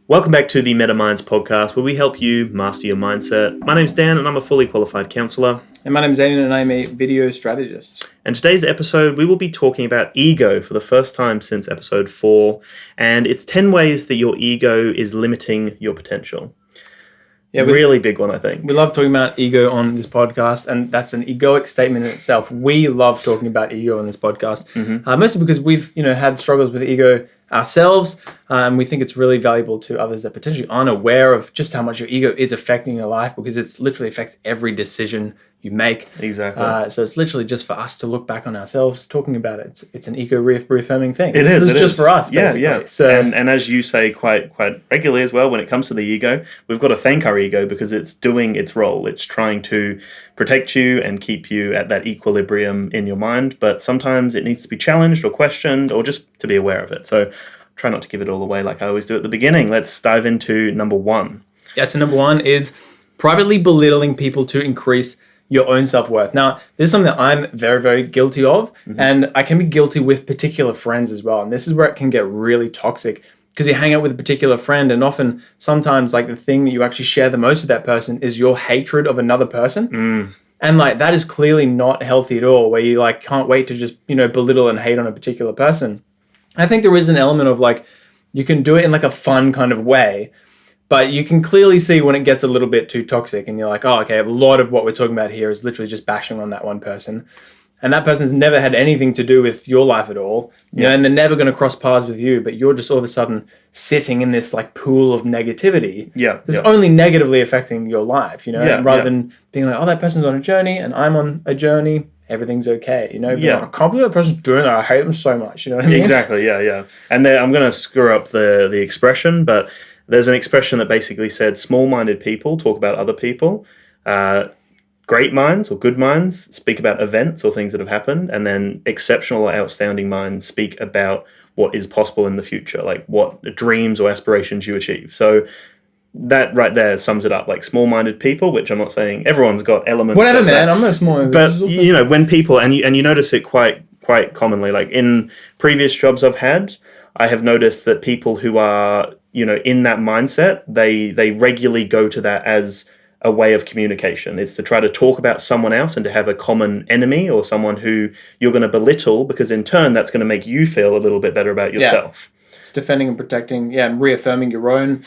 Welcome back to the Meta Minds podcast, where we help you master your mindset. My name's Dan, and I'm a fully qualified counselor. And my name's Aidan, and I'm a video strategist. And today's episode, we will be talking about ego for the first time since episode 4, and it's 10 ways that your ego is limiting your potential. Yeah, really big one, I think. We love talking about ego on this podcast, and that's an egoic statement in itself. We love talking about ego on this podcast, mostly because we've had struggles with ego ourselves, and we think it's really valuable to others that potentially aren't aware of just how much your ego is affecting your life, because it literally affects every decision you make. Exactly. So it's literally just for us to look back on ourselves, talking about it. It's an ego reaffirming thing. It is. It's just for us, basically. Yeah. So, and as you say quite regularly as well, when it comes to the ego, we've got to thank our ego because it's doing its role. It's trying to protect you and keep you at that equilibrium in your mind. But sometimes it needs to be challenged or questioned or just to be aware of it. So try not to give it all away like I always do at the beginning. Let's dive into number 1. Yeah, so number 1 is privately belittling people to increase your own self-worth. Now, this is something that I'm very, very guilty of, and I can be guilty with particular friends as well. And this is where it can get really toxic, because you hang out with a particular friend, and often, sometimes, like, the thing that you actually share the most with that person is your hatred of another person. And, like, that is clearly not healthy at all, where you, like, can't wait to just, belittle and hate on a particular person. I think there is an element of, like, you can do it in, like, a fun kind of way, but you can clearly see when it gets a little bit too toxic and you're like, oh, okay, a lot of what we're talking about here is literally just bashing on that one person. And that person's never had anything to do with your life at all. You know, and they're never going to cross paths with you, but you're just all of a sudden sitting in this like pool of negativity. It's only negatively affecting your life, and rather than being like, oh, that person's on a journey and I'm on a journey, everything's okay, Like, I can't believe that person's doing that. I hate them so much, you know what I mean? Exactly, yeah. And I'm going to screw up the expression, but there's an expression that basically said small-minded people talk about other people. Great minds or good minds speak about events or things that have happened. And then exceptional or outstanding minds speak about what is possible in the future, like what dreams or aspirations you achieve. So that right there sums it up. Like small-minded people, which I'm not saying everyone's got elements. Whatever, man. I'm not small. But when people and you notice it quite commonly, like in previous jobs I've had, I have noticed that people who are in that mindset, they regularly go to that as a way of communication. It's to try to talk about someone else and to have a common enemy or someone who you're going to belittle, because in turn that's going to make you feel a little bit better about yourself. It's defending and protecting, and reaffirming your own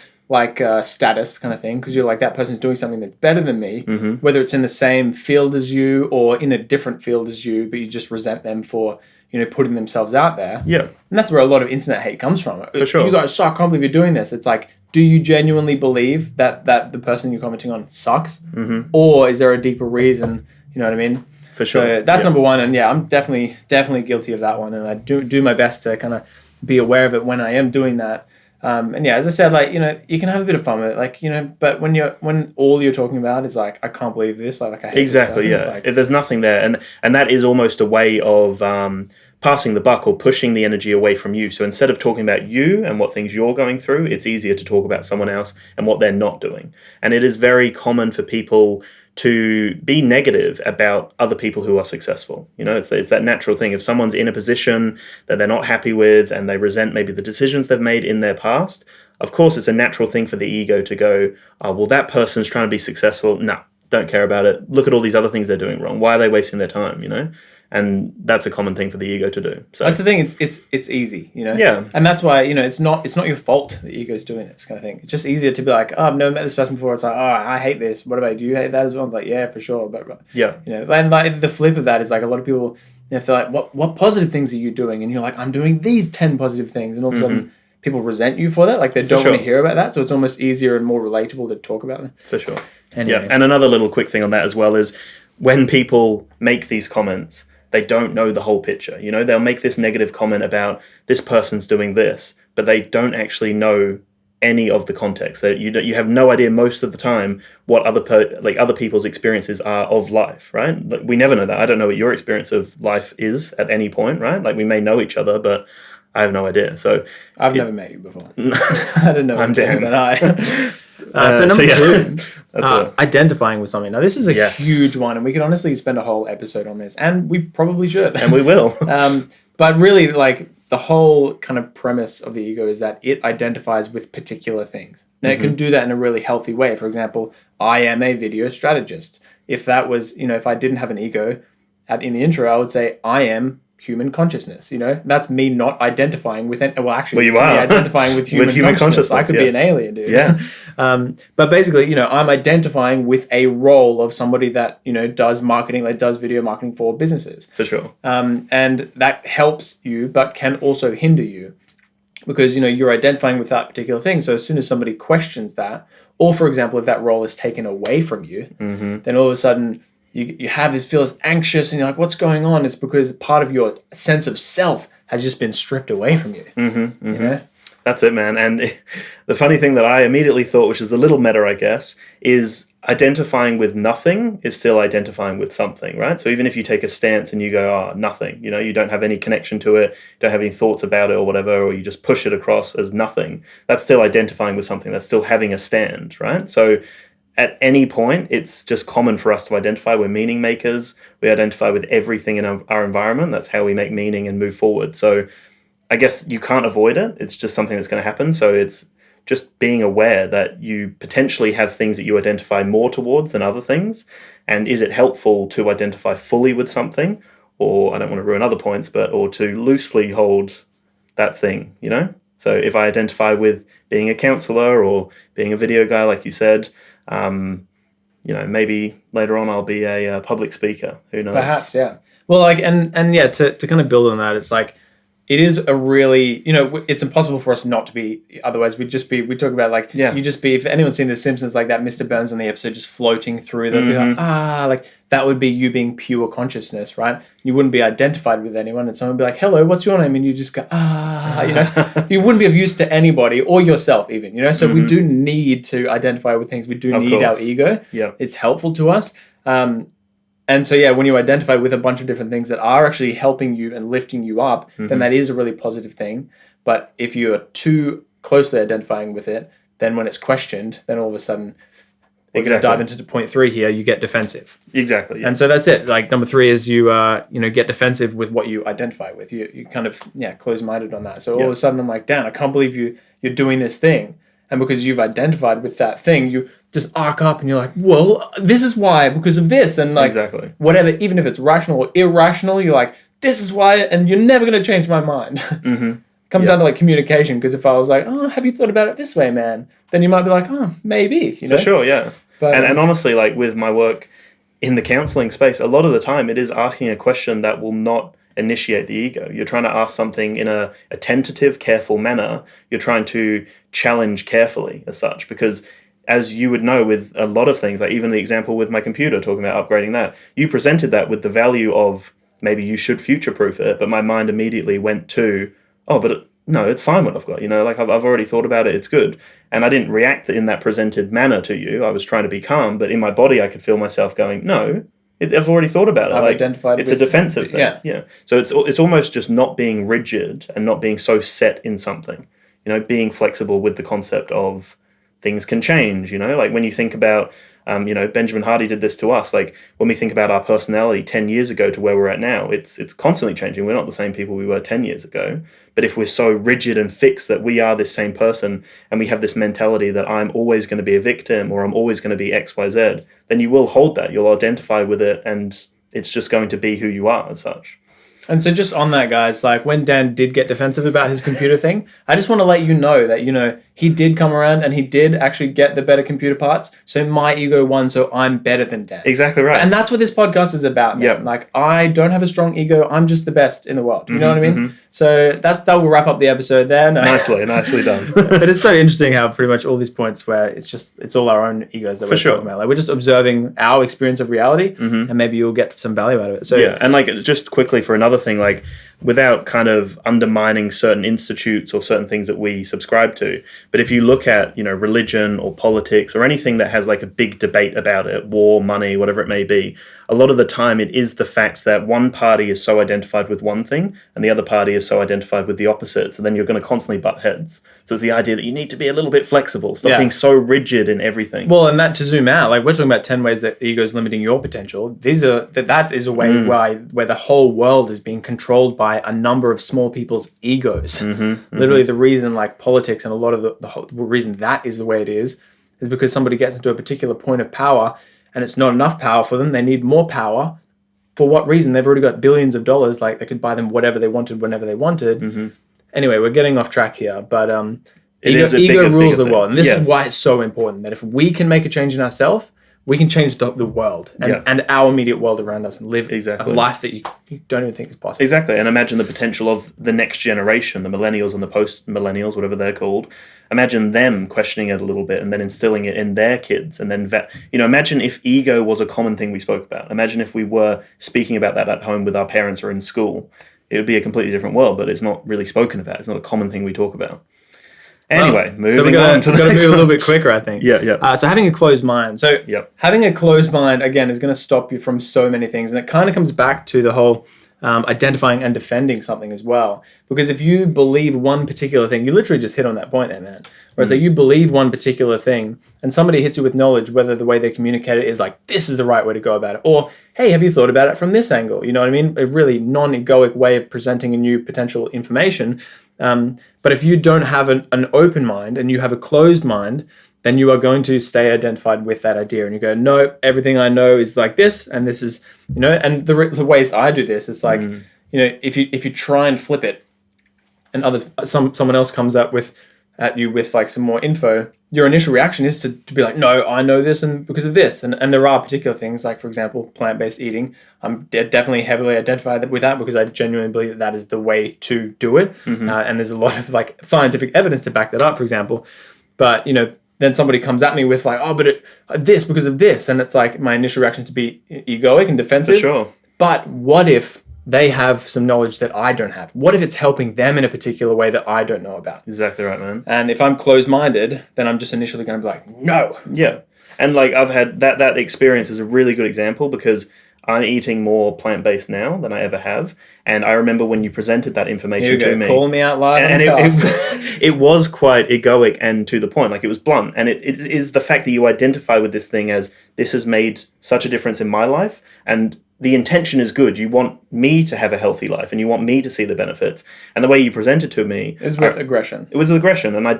status kind of thing, because you're like, that person's doing something that's better than me, whether it's in the same field as you or in a different field as you, but you just resent them for putting themselves out there. Yeah. And that's where a lot of internet hate comes from. For sure. You guys suck, I can't believe you're doing this. It's like, do you genuinely believe that the person you're commenting on sucks? Or is there a deeper reason? You know what I mean? For sure. So that's number 1. And I'm definitely guilty of that one. And I do my best to kind of be aware of it when I am doing that. As I said, like, you can have a bit of fun with it, like, but when all you're talking about is like, I can't believe this, like I hate exactly, this yeah. Like, if there's nothing there, and that is almost a way of passing the buck or pushing the energy away from you. So instead of talking about you and what things you're going through, it's easier to talk about someone else and what they're not doing. And it is very common for people to be negative about other people who are successful. It's that natural thing. If someone's in a position that they're not happy with and they resent maybe the decisions they've made in their past, of course it's a natural thing for the ego to go, oh, well, that person's trying to be successful. No, don't care about it. Look at all these other things they're doing wrong. Why are they wasting their time, And that's a common thing for the ego to do. So that's the thing. It's easy, Yeah. And that's why it's not your fault the ego's doing this kind of thing. It's just easier to be like, oh, I've never met this person before. It's like, oh, I hate this. What about you? Do you hate that as well? I'm like, yeah, for sure. But yeah, and like the flip of that is like a lot of people, feel like, what positive things are you doing? And you're like, I'm doing these 10 positive things, and all of a sudden people resent you for that. Like they don't want to hear about that. So it's almost easier and more relatable to talk about them. For sure. Anyway. Yeah. And another little quick thing on that as well is when people make these comments, they don't know the whole picture. They'll make this negative comment about this person's doing this, but they don't actually know any of the context. That you have no idea most of the time what other people's experiences are of life, right? Like, we never know that. I don't know what your experience of life is at any point, right? Like we may know each other, but I have no idea. So I've never met you before. I don't know. I'm Dan. So number 2, identifying with something. Now this is a huge one, and we could honestly spend a whole episode on this, and we probably should. And we will. But really, like, the whole kind of premise of the ego is that it identifies with particular things. Now, it can do that in a really healthy way. For example, I am a video strategist. If that was, if I didn't have an ego in the intro, I would say, I am human consciousness. That's me not identifying with it. Well, actually, you are. Me identifying with human consciousness. I could be an alien, dude. Yeah. But basically, I'm identifying with a role of somebody that, does marketing, that does video marketing for businesses. For sure. And that helps you, but can also hinder you because, you're identifying with that particular thing. So as soon as somebody questions that, or for example, if that role is taken away from you, then all of a sudden you have this feel anxious and you're like, what's going on? It's because part of your sense of self has just been stripped away from you. You know? That's it, man. And the funny thing that I immediately thought, which is a little meta, I guess, is identifying with nothing is still identifying with something, right? So even if you take a stance and you go, nothing, you don't have any connection to it, don't have any thoughts about it or whatever, or you just push it across as nothing, that's still identifying with something. That's still having a stand, right? So at any point, it's just common for us to identify. We're meaning makers. We identify with everything in our environment. That's how we make meaning and move forward. So I guess you can't avoid it. It's just something that's going to happen. So it's just being aware that you potentially have things that you identify more towards than other things. And is it helpful to identify fully with something? Or I don't want to ruin other points, or to loosely hold that thing, So if I identify with being a counselor or being a video guy, like you said, maybe later on I'll be a public speaker. Who knows? Perhaps, yeah. Well, to kind of build on that, it's like, it is a really, it's impossible for us not to be, otherwise we talk about you just be, if anyone's seen The Simpsons, like that Mr. Burns on the episode just floating through, they'd be like, that would be you being pure consciousness, right? You wouldn't be identified with anyone and someone would be like, hello, what's your name? And you just go, you wouldn't be of use to anybody or yourself even, so we do need to identify with things. We do need our ego. Yeah. It's helpful to us. And so, when you identify with a bunch of different things that are actually helping you and lifting you up, then that is a really positive thing. But if you're too closely identifying with it, then when it's questioned, then all of a sudden, dive into point 3 here, you get defensive. Exactly. Yeah. And so that's it. Like number 3 is you, get defensive with what you identify with. You kind of, close-minded on that. So all of a sudden I'm like, Dan, I can't believe you're doing this thing. And because you've identified with that thing, you just arc up and you're like, well, this is why, because of this. And whatever, even if it's rational or irrational, you're like, this is why, and you're never going to change my mind. Comes down to communication, because if I was like, oh, have you thought about it this way, man? Then you might be like, oh, maybe. For sure, yeah. But, and honestly, with my work in the counseling space, a lot of the time it is asking a question that will not initiate the ego. You're trying to ask something in a tentative, careful manner. You're trying to challenge carefully as such, because as you would know with a lot of things, like even the example with my computer, talking about upgrading that, you presented that with the value of maybe you should future-proof it, but my mind immediately went to, no, it's fine what I've got, I've already thought about it, it's good. And I didn't react in that presented manner to you. I was trying to be calm, but in my body I could feel myself going, no, I've already thought about it. I've identified it's a defensive thing. Yeah. So it's almost just not being rigid and not being so set in something. Being flexible with the concept of things can change. When you think about, Benjamin Hardy did this to us. Like when we think about our personality 10 years ago to where we're at now, it's constantly changing. We're not the same people we were 10 years ago. But if we're so rigid and fixed that we are this same person and we have this mentality that I'm always going to be a victim or I'm always going to be X, Y, Z, then you will hold that. You'll identify with it and it's just going to be who you are as such. And so just on that, guys, when Dan did get defensive about his computer thing, I just want to let you know that, he did come around and he did actually get the better computer parts. So my ego won, so I'm better than Dan. Exactly right. And that's what this podcast is about, man. Yep. I don't have a strong ego. I'm just the best in the world. You know what I mean? So that will wrap up the episode there. No. Nicely done. But it's so interesting how pretty much all these points where it's all our own egos that we're talking about. We're just observing our experience of reality and maybe you'll get some value out of it. So and just quickly for another thing, without kind of undermining certain institutes or certain things that we subscribe to. But if you look at, religion or politics or anything that has a big debate about it, war, money, whatever it may be, a lot of the time it is the fact that one party is so identified with one thing and the other party is so identified with the opposite. So then you're going to constantly butt heads. So it's the idea that you need to be a little bit flexible. Stop being so rigid in everything. Well, and that to zoom out, we're talking about 10 ways that the ego is limiting your potential. That is a way where the whole world is being controlled by by a number of small people's egos. Mm-hmm. Literally, the reason like politics and a lot of the reason that is the way it is because somebody gets into a particular point of power and it's not enough power for them. They need more power. For what reason? They've already got billions of dollars. Like they could buy them whatever they wanted, whenever they wanted. Mm-hmm. Anyway, we're getting off track here, but It ego rules the thing. world. And this is why it's so important that if we can make a change in ourselves, we can change the world and our immediate world around us and live a life that you don't even think is possible. Exactly. And imagine the potential of the next generation, the millennials and the post-millennials, whatever they're called. Imagine them questioning it a little bit and then instilling it in their kids. And then, imagine if ego was a common thing we spoke about. Imagine if we were speaking about that at home with our parents or in school. It would be a completely different world, but it's not really spoken about. It's not a common thing we talk about. Anyway, moving on to the next one. Got to move a little bit quicker, I think. Yeah. So having a closed mind. So having a closed mind, again, is going to stop you from so many things. And it kind of comes back to the whole identifying and defending something as well. Because if you believe one particular thing, you literally just hit on that point there, man. Where it's like you believe one particular thing and somebody hits you with knowledge, whether the way they communicate it is like, this is the right way to go about it. Or, hey, have you thought about it from this angle? You know what I mean? A really non-egoic way of presenting a new potential information. But if you don't have an open mind and you have a closed mind, then you are going to stay identified with that idea. And you go, no, everything I know is like this. And this is, and the ways I do this is like, if you try and flip it and someone else comes up at you with like some more info, your initial reaction is to be like, no, I know this and because of this. And there are particular things like, for example, plant-based eating. I'm definitely heavily identified with that because I genuinely believe that is the way to do it. And there's a lot of like scientific evidence to back that up, for example. But, then somebody comes at me with like, oh, but this because of this. And it's like my initial reaction to be egoic and defensive. For sure. But what if they have some knowledge that I don't have? What if it's helping them in a particular way that I don't know about? Exactly right, man. And if I'm closed-minded, then I'm just initially going to be like, no. Yeah. And like I've had that experience is a really good example because I'm eating more plant-based now than I ever have. And I remember when you presented that information to me. Calling me out live. And it was quite egoic and to the point. Like it was blunt. And it is the fact that you identify with this thing as this has made such a difference in my life. And the intention is good. You want me to have a healthy life and you want me to see the benefits. And the way you presented to me... It was with aggression. It was aggression. And I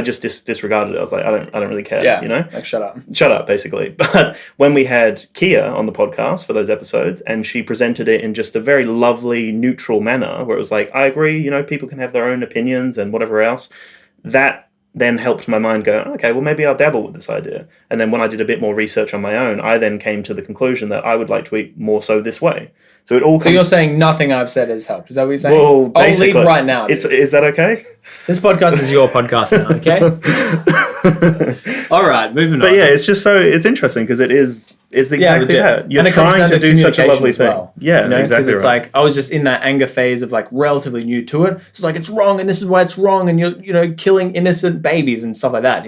just disregarded it. I was like, I don't really care, like shut up. Shut up, basically. But when we had Kia on the podcast for those episodes and she presented it in just a very lovely, neutral manner where it was like, I agree, people can have their own opinions and whatever else, that then helped my mind go, okay, well, maybe I'll dabble with this idea. And then when I did a bit more research on my own, I then came to the conclusion that I would like to eat more so this way. So it all. So you're saying nothing I've said has helped? Is that what you're saying? Well, basically, I'll leave right now. Is that okay? This podcast is your podcast now, okay? All right, moving on. But yeah, it's just it's interesting because it's exactly that. You're trying to do such a lovely thing. Well, exactly because it's right. like I was just in that anger phase of like relatively new to it. So it's like it's wrong and this is why it's wrong and you're killing innocent babies and stuff like that,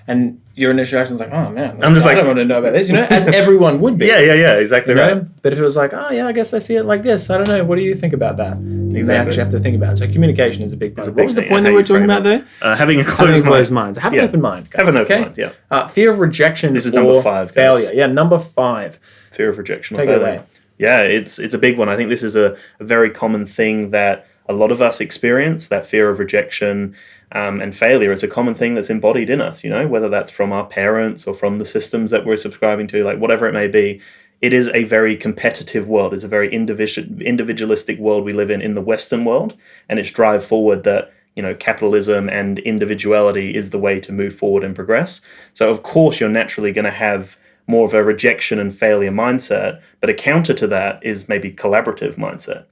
and your initial reaction is like, oh man, I don't want to know about this, as everyone would be. Yeah, exactly right. But if it was like, oh yeah, I guess I see it like this. I don't know. What do you think about that? Exactly. They actually have to think about it. So communication is a big part. What was the point that we were talking about there? Having a closed mind. Have an open mind. Guys, have an open mind. Yeah. Fear of rejection. This is number 5. Failure. Guys. Yeah, number 5. Fear of rejection or Take failure. It away. Yeah, it's a big one. I think this is a very common thing that a lot of us experience, that fear of rejection and failure. It's a common thing that's embodied in us, whether that's from our parents or from the systems that we're subscribing to, like whatever it may be. It is a very competitive world. It's a very individualistic world we live in the Western world, and it's drive forward that capitalism and individuality is the way to move forward and progress. So of course you're naturally going to have more of a rejection and failure mindset, but a counter to that is maybe collaborative mindset,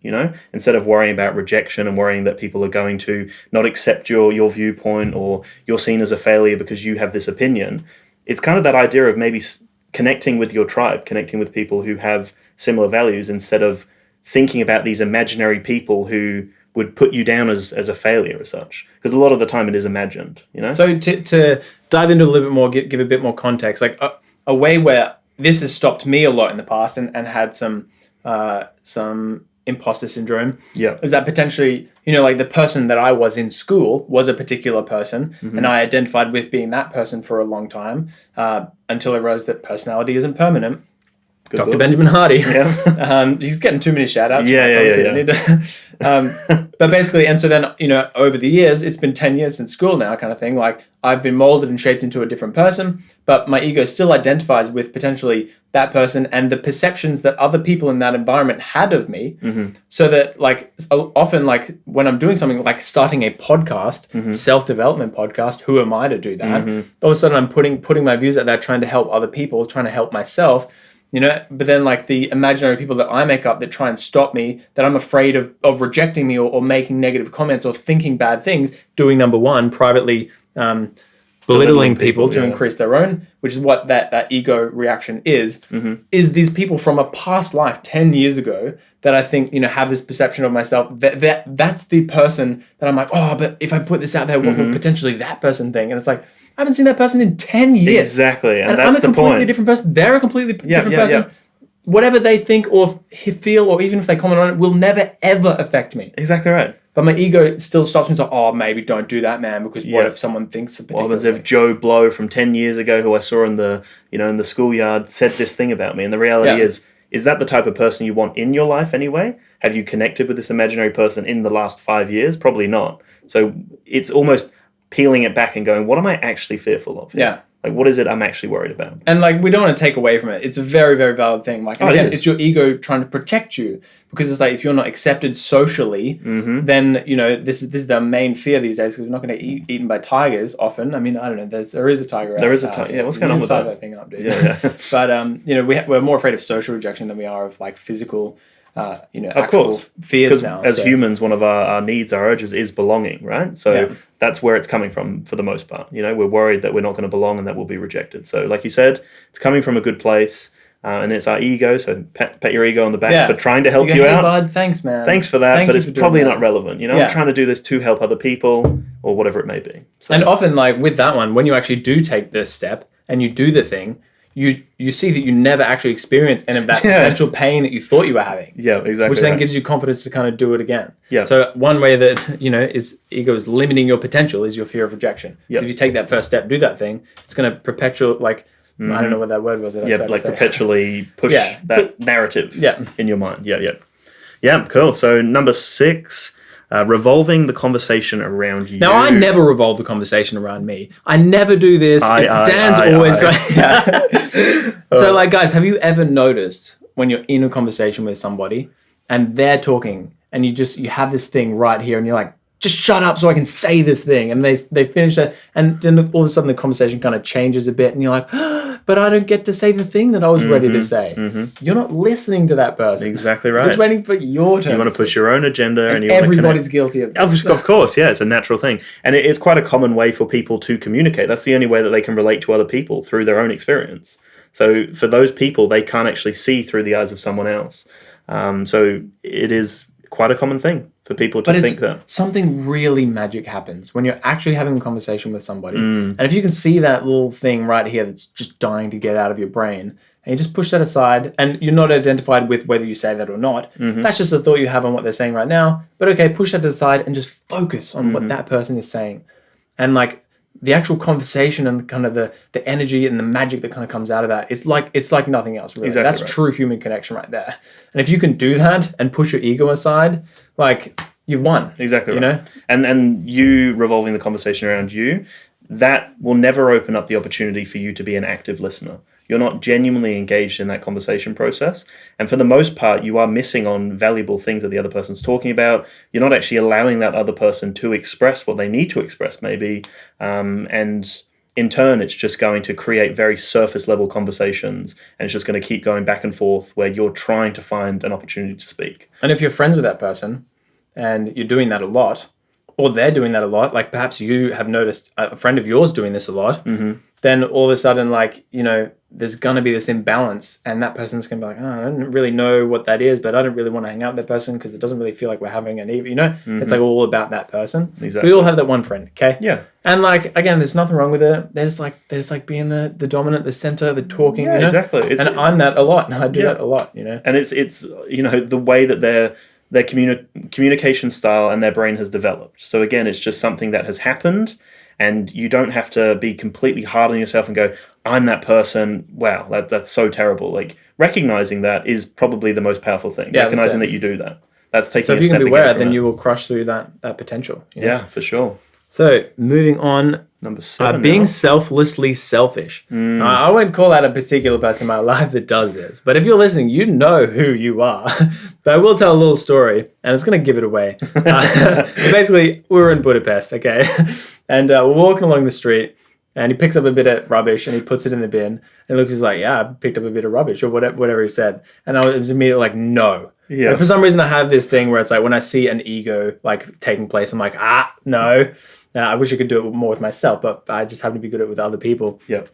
instead of worrying about rejection and worrying that people are going to not accept your viewpoint or you're seen as a failure because you have this opinion. It's kind of that idea of maybe connecting with your tribe, connecting with people who have similar values instead of thinking about these imaginary people who would put you down as a failure as such. Because a lot of the time it is imagined, So to dive into a little bit more, give a bit more context, like a way where this has stopped me a lot in the past and had some imposter syndrome is that potentially, like the person that I was in school was a particular person and I identified with being that person for a long time until I realized that personality isn't permanent. Good Dr. book. Benjamin Hardy. Yeah. He's getting too many shout outs. Yeah. But basically, and so then, over the years, it's been 10 years since school now, kind of thing. Like, I've been molded and shaped into a different person, but my ego still identifies with potentially that person and the perceptions that other people in that environment had of me. So that, like, often, like, when I'm doing something like starting a podcast, self-development podcast, who am I to do that? All of a sudden, I'm putting my views out there, trying to help other people, trying to help myself. But then, like, the imaginary people that I make up that try and stop me, that I'm afraid of rejecting me or making negative comments or thinking bad things, doing number one, privately belittling people to increase their own, which is what that ego reaction is these people from a past life 10 years ago that I think, have this perception of myself, that's the person that I'm like, oh, but if I put this out there, what will potentially that person think? And it's like, I haven't seen that person in 10 years. Exactly. And that's I'm a the completely point. different person. They're a completely different person. Yeah. Whatever they think or feel, or even if they comment on it, will never, ever affect me. Exactly right. But my ego still stops me. It's like, oh, maybe don't do that, man, because what if someone thinks a particular What happens if Joe Blow from 10 years ago, who I saw in the schoolyard, said this thing about me? And the reality is that the type of person you want in your life anyway? Have you connected with this imaginary person in the last 5 years? Probably not. So it's almost peeling it back and going, what am I actually fearful of? Yeah. Like, what is it I'm actually worried about? And, like, we don't want to take away from it. It's a very, very valid thing. Like, again, it's your ego trying to protect you, because it's like, if you're not accepted socially, then, this is the main fear these days, because we're not going to get eaten by tigers often. I mean, I don't know. There is a tiger out there. There is a tiger. Yeah, what's going on with that? That thing up, dude. Yeah. But, we're more afraid of social rejection than we are of, like, physical of course, fears now. As humans, one of our needs, our urges is belonging, right? So that's where it's coming from for the most part. We're worried that we're not going to belong and that we'll be rejected. So like you said, it's coming from a good place, and it's our ego. So pat your ego on the back for trying to help you out. Bud, thanks, man. Thanks for that, but it's probably not relevant. I'm trying to do this to help other people or whatever it may be. So. And often, like, with that one, when you actually do take this step and you do the thing, you see that you never actually experience any of that potential pain that you thought you were having. Yeah, exactly. Which then gives you confidence to kind of do it again. Yeah. So one way that, is ego is limiting your potential is your fear of rejection. So if you take that first step, do that thing, it's going to perpetuate, like, I don't know what that word was. Perpetually push that narrative in your mind. Yeah, cool. So number 6, revolving the conversation around you. Now, I never revolve the conversation around me. I never do this. Dan's always trying. So, like, guys, have you ever noticed when you're in a conversation with somebody and they're talking and you have this thing right here and you're like, just shut up so I can say this thing. And they finish that. And then all of a sudden the conversation kind of changes a bit and you're like, but I don't get to say the thing that I was ready to say. You're not listening to that person. Exactly right. You're just waiting for your turn. You want to push your own agenda and you everybody's guilty of this. Of course, yeah, it's a natural thing. And it's quite a common way for people to communicate. That's the only way that they can relate to other people, through their own experience. So for those people, they can't actually see through the eyes of someone else. So it is quite a common thing for people to think that. Something really magic happens when you're actually having a conversation with somebody. And if you can see that little thing right here that's just dying to get out of your brain, and you just push that aside, and you're not identified with whether you say that or not, that's just a thought you have on what they're saying right now. But okay, push that aside and just focus on what that person is saying. And, like, the actual conversation and kind of the energy and the magic that kind of comes out of that, it's like nothing else, really. Exactly That's true human connection right there. And if you can do that and push your ego aside, like, you've won. Exactly right. And you revolving the conversation around you, that will never open up the opportunity for you to be an active listener. You're not genuinely engaged in that conversation process. And for the most part, you are missing on valuable things that the other person's talking about. You're not actually allowing that other person to express what they need to express, maybe. And in turn, it's just going to create very surface level conversations. And it's just going to keep going back and forth where you're trying to find an opportunity to speak. And if you're friends with that person and you're doing that a lot, or they're doing that a lot, like perhaps you have noticed a friend of yours doing this a lot, then all of a sudden, like, there's going to be this imbalance, and that person's going to be like, oh, I don't really know what that is, but I don't really want to hang out with that person because it doesn't really feel like we're having an even, It's like all about that person. Exactly. We all have that one friend, okay? Yeah. And, like, again, there's nothing wrong with it. They're just like being the dominant, the center, the talking, Yeah, exactly. And I'm that a lot. I do that a lot, And it's the way that their communication style and their brain has developed. So again, it's just something that has happened, And you don't have to be completely hard on yourself and go, I'm that person. Wow, that's so terrible. Like, recognizing that is probably the most powerful thing. Yeah, recognizing that you do that. That's taking So if a you step can be to get aware, from then it. you will crush through that potential. You know? Yeah, for sure. So moving on, Number 7 being now. selflessly selfish. I won't call out a particular person in my life that does this, but if you're listening, you know who you are. But I will tell a little story, and it's going to give it away. Basically, we were in Budapest, okay? And we're walking along the street, and he picks up a bit of rubbish, and he puts it in the bin. And Lucas is like, yeah, I picked up a bit of rubbish, or whatever he said. And I was immediately like, no. Yeah. Like, for some reason, I have this thing where it's like when I see an ego like taking place, I'm like, no. I wish I could do it more with myself, but I just happen to be good at it with other people. Yeah.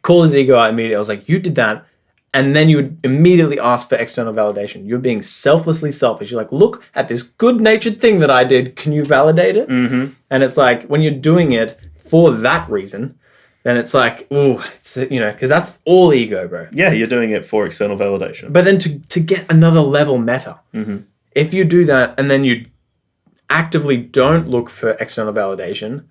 Call his ego out immediately. I was like, you did that. And then you would immediately ask for external validation. You're being selflessly selfish. You're like, look at this good-natured thing that I did. Can you validate it? Mm-hmm. And it's like, when you're doing it for that reason, then it's like, ooh, it's, because that's all ego, bro. Yeah, you're doing it for external validation. But then to get another level meta, if you do that and then you actively don't look for external validation,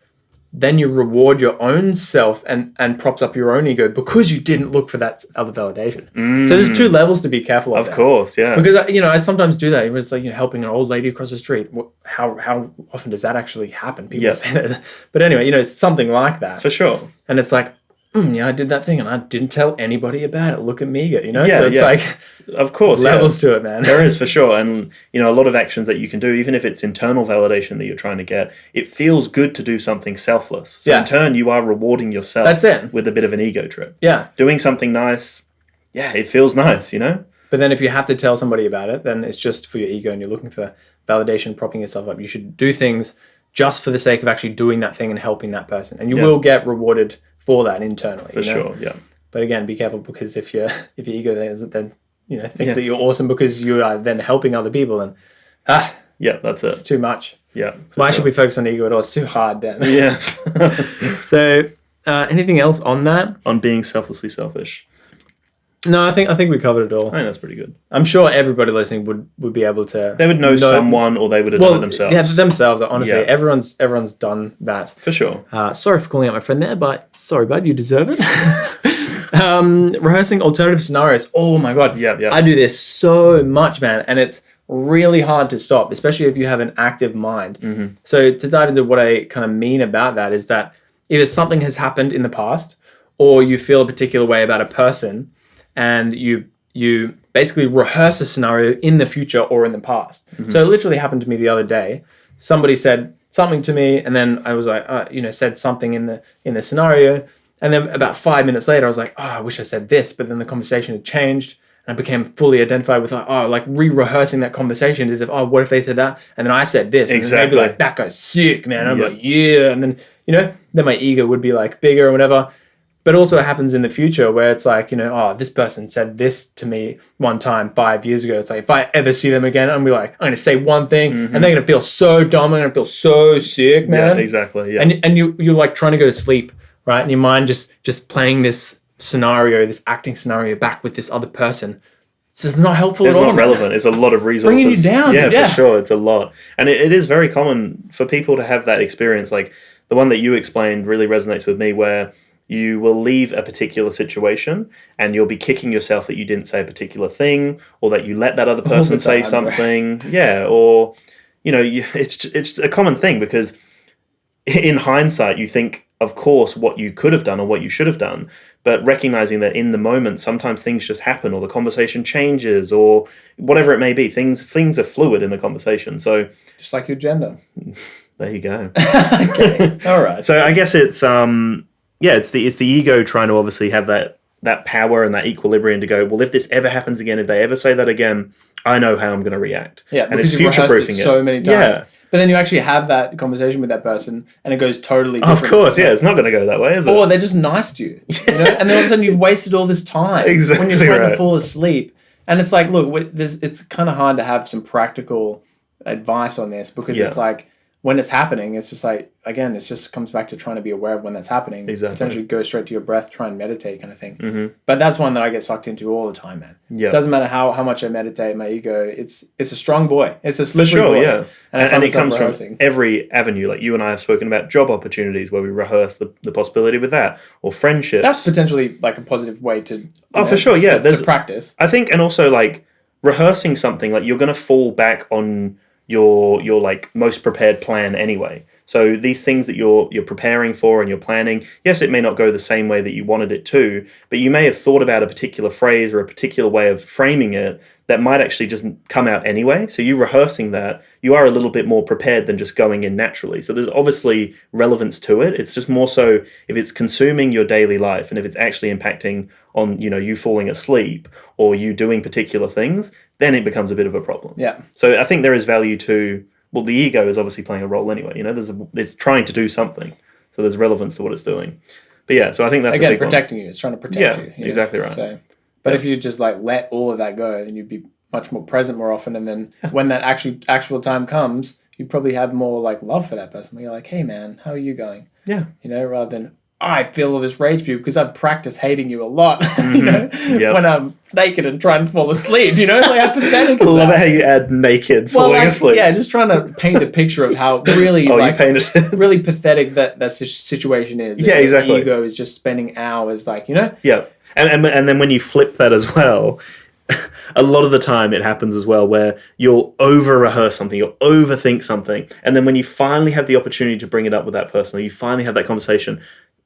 then you reward your own self and props up your own ego because you didn't look for that other validation. So there's 2 levels to be careful of. Of course, yeah. Because, I sometimes do that. It's like, helping an old lady across the street. How often does that actually happen? People say that. But anyway, it's something like that. For sure. And it's like, yeah, I did that thing and I didn't tell anybody about it. Look at me, Yeah, so it's like, of course, levels to it, man. There is, for sure. And, a lot of actions that you can do, even if it's internal validation that you're trying to get, it feels good to do something selfless. So in turn, you are rewarding yourself. That's it. With a bit of an ego trip. Yeah. Doing something nice, it feels nice, But then if you have to tell somebody about it, then it's just for your ego and you're looking for validation, propping yourself up. You should do things just for the sake of actually doing that thing and helping that person. And you will get rewarded for that internally. For sure, yeah. But again, be careful, because if your ego then thinks that you're awesome because you are then helping other people, and yeah, that's it's it. too much. Yeah. Why should we focus on ego at all? It's too hard, Dan. Yeah. So, anything else on that? On being selflessly selfish. No, I think we covered it all. I think that's pretty good. I'm sure everybody listening would be able to. They would know someone, or they would have done it themselves. Yeah, themselves. Honestly, everyone's done that. For sure. Sorry for calling out my friend there, but sorry, bud, you deserve it. Rehearsing alternative scenarios. Oh my god. Yeah. I do this so much, man, and it's really hard to stop, especially if you have an active mind. Mm-hmm. So to dive into what I kind of mean about that is that either something has happened in the past, or you feel a particular way about a person, and you basically rehearse a scenario in the future or in the past. Mm-hmm. So it literally happened to me the other day. Somebody said something to me, and then I was like, said something in the scenario, and then about 5 minutes later, I was like, I wish I said this, but then the conversation had changed, and I became fully identified with re-rehearsing that conversation as if, what if they said that, and then I said this, exactly. And they'd be like, that guy's sick, man. And I'm like, yeah, and then then my ego would be like bigger or whatever. But also it happens in the future where it's like, this person said this to me one time 5 years ago. It's like, if I ever see them again, I'm going to say one thing, and they're going to feel so dumb. I'm going to feel so sick, man. Yeah, exactly. Yeah. And you're like trying to go to sleep, right? And your mind just playing this scenario, this acting scenario back with this other person. It's just not helpful at all. It's not relevant. It's a lot of resources. Bringing you down. Yeah, for sure. It's a lot. And it is very common for people to have that experience. Like the one that you explained really resonates with me, where you will leave a particular situation and you'll be kicking yourself that you didn't say a particular thing, or that you let that other person say something. Yeah, or, it's a common thing, because in hindsight, you think, of course, what you could have done or what you should have done, but recognizing that in the moment, sometimes things just happen, or the conversation changes, or whatever it may be. Things are fluid in a conversation. So just like your gender. There you go. Okay. All right. So I guess it's it's the ego trying to obviously have that power and that equilibrium to go, well, if this ever happens again, if they ever say that again, I know how I'm going to react. Yeah, and it's because you've future-proofing rehearsed it so many times. Yeah. But then you actually have that conversation with that person, and it goes totally different. Of course, yeah. It's not going to go that way, is it? Or they're just nice to you. And then all of a sudden you've wasted all this time exactly when you're trying to fall asleep. And it's like, look, it's kind of hard to have some practical advice on this, because it's like, when it's happening, it's just like, again, it just comes back to trying to be aware of when that's happening. Exactly. Potentially go straight to your breath, try and meditate kind of thing. But that's one that I get sucked into all the time, man. Yeah. It doesn't matter how much I meditate, my ego, it's a strong boy. It's a slippery For sure, boy. yeah. And it comes rehearsing. from every avenue. Like you and I have spoken about job opportunities where we rehearse the possibility with that, or friendships. That's potentially like a positive way to for sure, yeah. to practice. I think, and also like rehearsing something, like you're going to fall back on your like most prepared plan anyway. So these things that you're preparing for and you're planning, yes, it may not go the same way that you wanted it to, but you may have thought about a particular phrase or a particular way of framing it that might actually just come out anyway. So you rehearsing that, you are a little bit more prepared than just going in naturally. So there's obviously relevance to it. It's just more so if it's consuming your daily life and if it's actually impacting on, you falling asleep or you doing particular things, then it becomes a bit of a problem. Yeah. So I think there is value to, well, the ego is obviously playing a role anyway. It's trying to do something. So there's relevance to what it's doing. But yeah, so I think that's again a big protecting you. It's trying to protect you. Yeah, exactly right. So, but if you just like let all of that go, then you'd be much more present more often. And then when that actual time comes, you probably have more like love for that person. Where you're like, hey man, how are you going? Yeah. Rather than I feel all this rage for you because I've practiced hating you a lot. When I'm naked and trying to fall asleep. Like how pathetic. I love it how you add naked falling asleep. Yeah, just trying to paint a picture of how really you painted really pathetic that situation is. Yeah, exactly. The ego is just spending hours Yeah, and then when you flip that as well. A lot of the time it happens as well where you'll over-rehearse something, you'll overthink something, and then when you finally have the opportunity to bring it up with that person, or you finally have that conversation,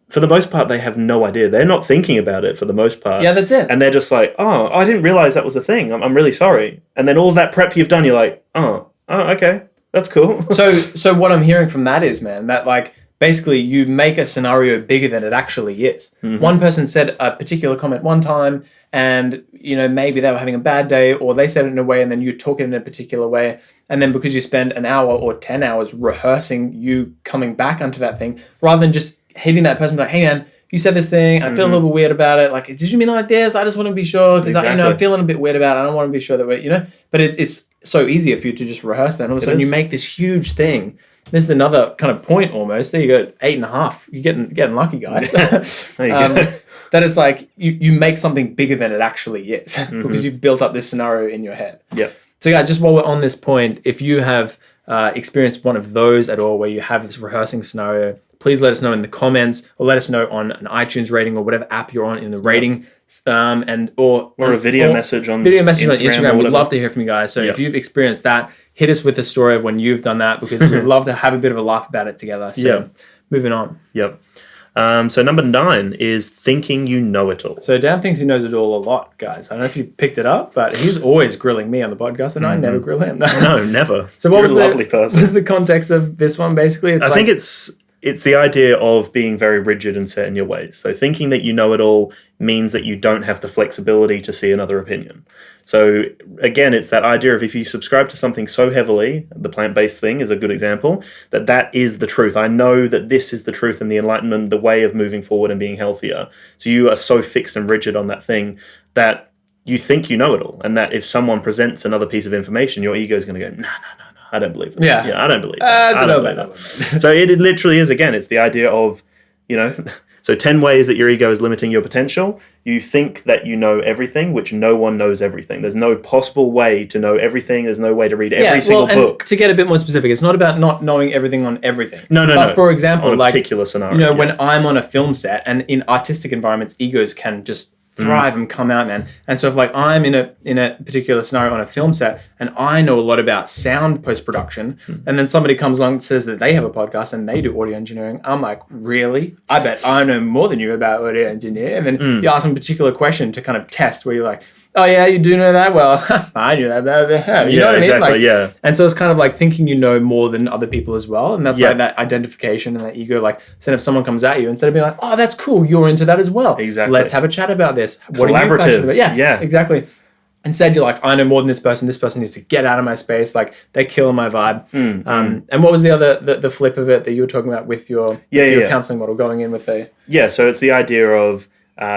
for the most part, they have no idea. They're not thinking about it for the most part. Yeah, that's it. And they're just like, oh, I didn't realize that was a thing. I'm really sorry. And then all that prep you've done, you're like, oh, okay, that's cool. So what I'm hearing from that is, man, that like, basically, you make a scenario bigger than it actually is. One person said a particular comment one time, and maybe they were having a bad day, or they said it in a way, and then you took it in a particular way, and then because you spend an hour or 10 hours rehearsing you coming back onto that thing, rather than just hitting that person like, hey man, you said this thing, I feel a little bit weird about it. Like, did you mean it like this? I just want to be sure because I'm feeling a bit weird about it. I don't want to be sure that we're, But it's so easier for you to just rehearse that. And all of a sudden, you make this huge thing. This is another kind of point almost. There you go, 8.5. You're getting lucky, guys. There you go. That it's like you make something bigger than it actually is because you've built up this scenario in your head. Yeah. So guys, just while we're on this point, if you have experienced one of those at all where you have this rehearsing scenario, please let us know in the comments or let us know on an iTunes rating or whatever app you're on in the rating or a video message on Instagram. We'd love to hear from you guys. So if you've experienced that, hit us with a story of when you've done that because we'd love to have a bit of a laugh about it together. So moving on. Yep. So number 9 is thinking you know it all. So Dan thinks he knows it all a lot, guys. I don't know if you picked it up, but he's always grilling me on the podcast, and I never grill him. No, never. So what You're a lovely person. What was the context of this one? Basically, I think it's the idea of being very rigid and set in your ways. So thinking that you know it all means that you don't have the flexibility to see another opinion. So again, it's that idea of if you subscribe to something so heavily, the plant-based thing is a good example, that is the truth. I know that this is the truth and the enlightenment, the way of moving forward and being healthier. So you are so fixed and rigid on that thing that you think you know it all. And that if someone presents another piece of information, your ego is going to go, no, I don't believe that. Yeah, I don't believe that. I don't believe that. So it literally is, again, it's the idea of, so 10 ways that your ego is limiting your potential. You think that you know everything, which no one knows everything. There's no possible way to know everything. There's no way to read every single book. To get a bit more specific, it's not about not knowing everything on everything. No. But for example, on a particular scenario. When I'm on a film set and in artistic environments, egos can just thrive and come out, man. And so if like I'm in a particular scenario on a film set and I know a lot about sound post-production and then somebody comes along and says that they have a podcast and they do audio engineering, I'm like, really? I bet I know more than you about audio engineering. And then you ask them a particular question to kind of test where you're like, oh yeah, you do know that? Well, I knew that. You know what I mean? Exactly, yeah. And so it's kind of like thinking you know more than other people as well. And that's like that identification and that ego, like, so if someone comes at you, instead of being like, oh, that's cool, you're into that as well. Exactly. Let's have a chat about this. What Collaborative. are you passionate about? Yeah, exactly. Instead, you're like, I know more than this person needs to get out of my space. Like, they're killing my vibe. And what was the other, the flip of it that you were talking about with your counseling model going in with a... Yeah, so it's the idea of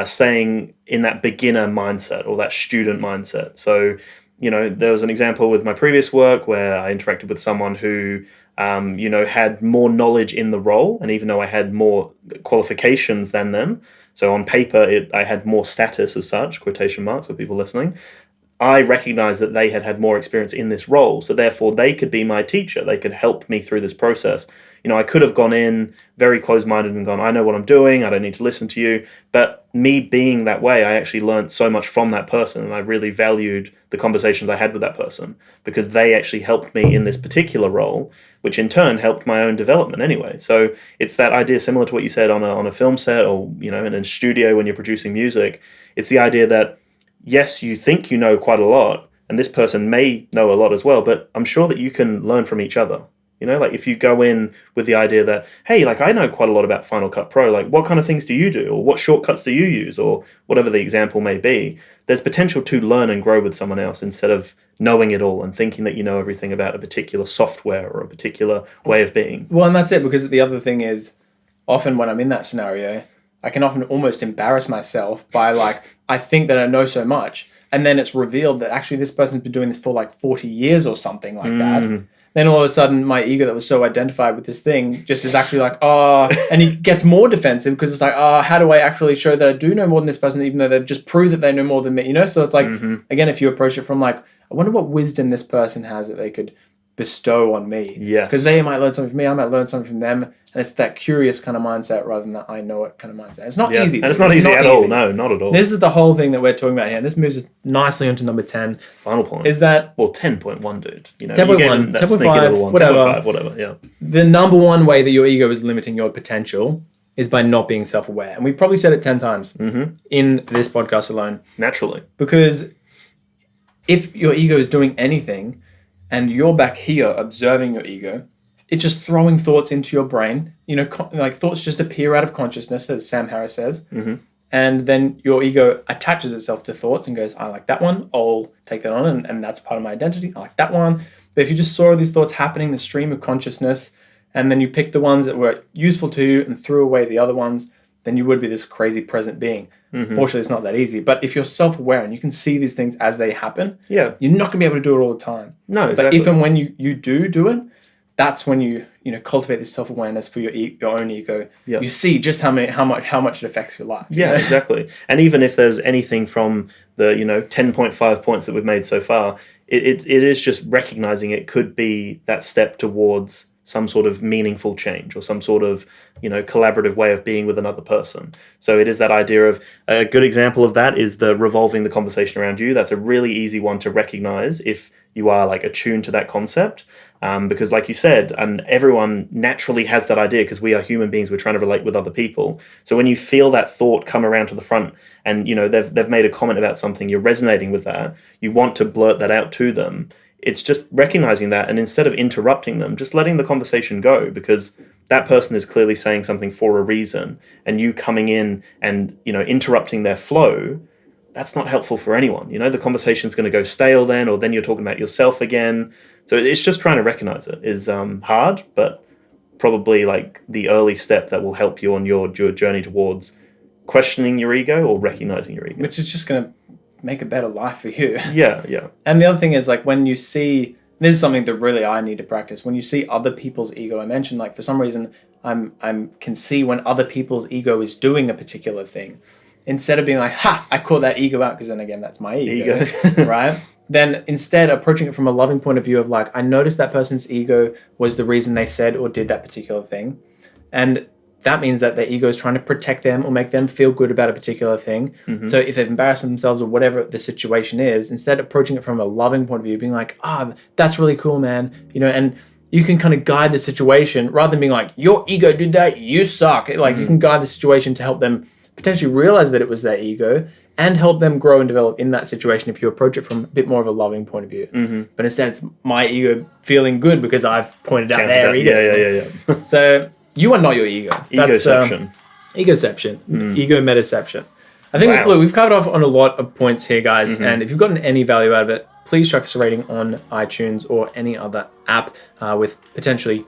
staying in that beginner mindset or that student mindset. So, there was an example with my previous work where I interacted with someone who had more knowledge in the role, and even though I had more qualifications than them, so on paper I had more status as such, quotation marks for people listening, I recognized that they had more experience in this role, so therefore they could be my teacher. They could help me through this process. I could have gone in very closed-minded and gone, I know what I'm doing, I don't need to listen to you. But me being that way, I actually learned so much from that person, and I really valued the conversations I had with that person because they actually helped me in this particular role, which in turn helped my own development anyway. So it's that idea, similar to what you said on a film set or in a studio when you're producing music. It's the idea that yes, you think you know quite a lot, and this person may know a lot as well, but I'm sure that you can learn from each other. Like if you go in with the idea that, hey, like I know quite a lot about Final Cut Pro, like what kind of things do you do? Or what shortcuts do you use? Or whatever the example may be, there's potential to learn and grow with someone else instead of knowing it all and thinking that you know everything about a particular software or a particular way of being. Well, and that's it, because the other thing is, often when I'm in that scenario, I can often almost embarrass myself by I think that I know so much, and then it's revealed that actually this person's been doing this for 40 years or something like that. Then all of a sudden my ego that was so identified with this thing just is actually and he gets more defensive because it's how do I actually show that I do know more than this person, even though they've just proved that they know more than me, So it's again, if you approach it from I wonder what wisdom this person has that they could bestow on me. Yes. Because they might learn something from me, I might learn something from them. And it's that curious kind of mindset rather than that I know it kind of mindset. It's not easy. And it's not easy at all. No, not at all. This is the whole thing that we're talking about here. This moves us nicely onto number 10. Final point. Is that... Well, 10.1, dude. 10.1, 10.5, whatever. 10.5, whatever, yeah. The number one way that your ego is limiting your potential is by not being self-aware. And we've probably said it 10 times in this podcast alone. Naturally. Because if your ego is doing anything and you're back here observing your ego, it's just throwing thoughts into your brain. Thoughts just appear out of consciousness, as Sam Harris says. And then your ego attaches itself to thoughts and goes, I like that one. I'll take that on. And that's part of my identity. I like that one. But if you just saw these thoughts happening, the stream of consciousness, and then you picked the ones that were useful to you and threw away the other ones, then you would be this crazy present being. Fortunately, it's not that easy. But if you're self-aware and you can see these things as they happen, you're not going to be able to do it all the time. No, exactly. But if and when you do it, that's when you cultivate this self-awareness for your own ego. Yeah. You see just how much it affects your life. Yeah, exactly. And even if there's anything from the 10.5 points that we've made so far, it is just recognizing it could be that step towards some sort of meaningful change or some sort of collaborative way of being with another person. So it is that idea of a good example of that is the revolving the conversation around you. That's a really easy one to recognize if you are attuned to that concept, because like you said, and everyone naturally has that idea because we are human beings. We're trying to relate with other people. So when you feel that thought come around to the front and they've made a comment about something, you're resonating with that, you want to blurt that out to them. It's just recognizing that, and instead of interrupting them, just letting the conversation go, because that person is clearly saying something for a reason, and you coming in and interrupting their flow, that's not helpful for anyone. The conversation's going to go stale then, or then you're talking about yourself again. So it's just trying to recognize it is hard, but probably the early step that will help you on your journey towards questioning your ego or recognizing your ego, which is just going to make a better life for you. Yeah. And the other thing is when you see, this is something that really I need to practice. When you see other people's ego, I mentioned for some reason I can see when other people's ego is doing a particular thing. Instead of being I call that ego out, because then again, that's my ego. Right? Then instead approaching it from a loving point of view of I noticed that person's ego was the reason they said or did that particular thing. And that means that their ego is trying to protect them or make them feel good about a particular thing. So if they've embarrassed themselves or whatever the situation is, instead of approaching it from a loving point of view, being that's really cool, man. And you can kind of guide the situation rather than being your ego did that, you suck. You can guide the situation to help them potentially realize that it was their ego and help them grow and develop in that situation if you approach it from a bit more of a loving point of view. But instead it's my ego feeling good because I've pointed out their ego. Yeah. So you are not your ego. Egoception. Egoception. Ego metaception. I think, look, we've covered off on a lot of points here, guys. And if you've gotten any value out of it, please chuck us a rating on iTunes or any other app with potentially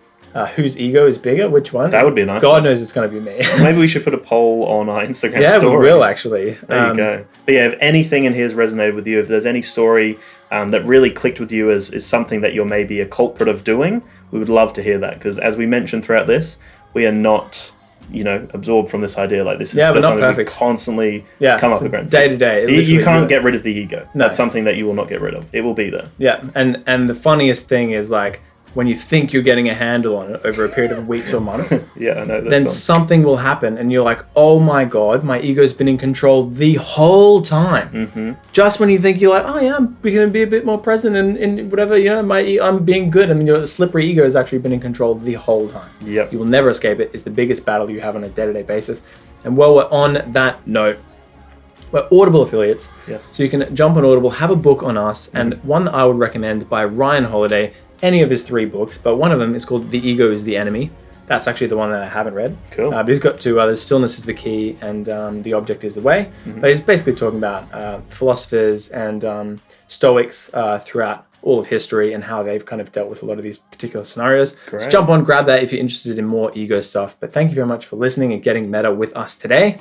whose ego is bigger? Which one? That would be a nice God one. knows it's going to be me. Maybe we should put a poll on our Instagram Yeah, story. we will actually. There you go. But yeah, if anything in here has resonated with you, if there's any story that really clicked with you as something that you're maybe a culprit of doing, we would love to hear that. Because as we mentioned throughout this, we are not, absorbed from this idea. Like, this is still something we constantly come up against. Day to day. You can't get rid of the ego. No. That's something that you will not get rid of. It will be there. Yeah, and the funniest thing is, like, when you think you're getting a handle on it over a period of weeks or months, yeah, I know. Then something will happen, and you're like, "Oh my God, my ego's been in control the whole time." Mm-hmm. Just when you think you're like, "Oh yeah, I'm going to be a bit more present in whatever, I'm being good," I mean, your slippery ego has actually been in control the whole time. Yep. You will never escape it. It's the biggest battle you have on a day-to-day basis. And while we're on that note, we're Audible affiliates. Yes. So you can jump on Audible, have a book on us, and one that I would recommend by Ryan Holiday. Any of his 3 books, but one of them is called The Ego is the Enemy. That's actually the one that I haven't read. Cool. But he's got 2 others. Stillness is the Key, and The Object is the Way. Mm-hmm. But he's basically talking about philosophers and Stoics throughout all of history and how they've kind of dealt with a lot of these particular scenarios. Great. So jump on, grab that if you're interested in more ego stuff. But thank you very much for listening and getting meta with us today.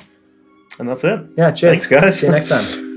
And that's it. Yeah, cheers. Thanks, guys. See you next time.